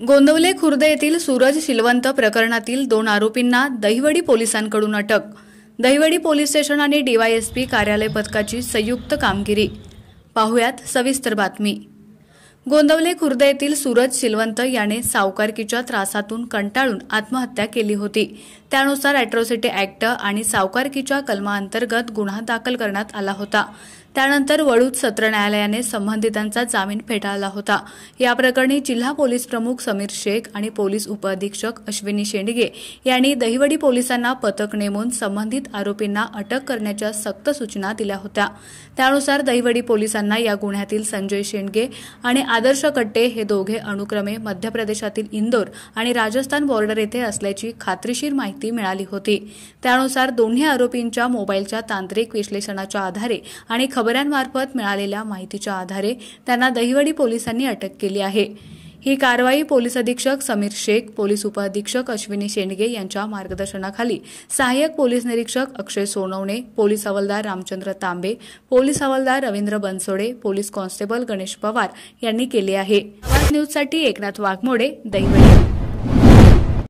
गोंदवले खुर्द येथील सूरज शिलवंत प्रकरणातील 2 आरोपींना दहिवडी पोलिसांकडून अटक। दहिवडी पोलीस स्टेशन आणि डीवायएसपी कार्यालय पथकाची संयुक्त कामगिरी। पाहुयात सविस्तर बातमी। गोंदवले खुर्द येथील सूरज शिलवंत याने सावकारकीच्या त्रासातून कंटाळून आत्महत्या केली होती। त्यानुसार अॅट्रॉसिटी ॲक्ट आणि सावकारकीच्या कलमांतर्गत गुन्हा दाखल करण्यात आला होता। त्यानंतर वळूज सत्र न्यायालयाने संबंधितांचा जामीन फेटाळला होता। या प्रकरणी जिल्हा पोलीस प्रमुख समीर शेख आणि पोलीस उपअधीक्षक अश्विनी शेंडगे यांनी दहिवडी पोलिसांना पथक नेमून संबंधित आरोपींना अटक करण्याच्या सक्त सूचना दिल्या होत्या। त्यानुसार दहिवडी पोलिसांना या गुन्ह्यातील संजय शेंडगे आणि आदर्श कट्टे हे दोघे अनुक्रमे मध्य प्रदेशातील इंदोर आणि राजस्थान बॉर्डर येथे असल्याची खात्रीशीर माहिती मिळाली होती। त्यानुसार दोन्ही आरोपींच्या मोबाईलच्या तांत्रिक विश्लेषणाच्या आधारे आणि खबरांमार्फत मिळालेल्या माहितीच्या आधारे त्यांना दहिवडी पोलिसांनी अटक केली आहे। ही कारवाई पोलीस अधीक्षक समीर शेख, पोलीस उपअधीक्षक अश्विनी शेंडगे यांच्या मार्गदर्शनाखाली सहाय्यक पोलीस निरीक्षक अक्षय सोनवणे, पोलीस हवालदार रामचंद्र तांबे, पोलीस हवालदार रवींद्र बनसोडे, पोलीस कॉन्स्टेबल गणेश पवार यांनी केली आहे। न्यूजसाठी एकनाथ वाघमोडे, दहिवडी।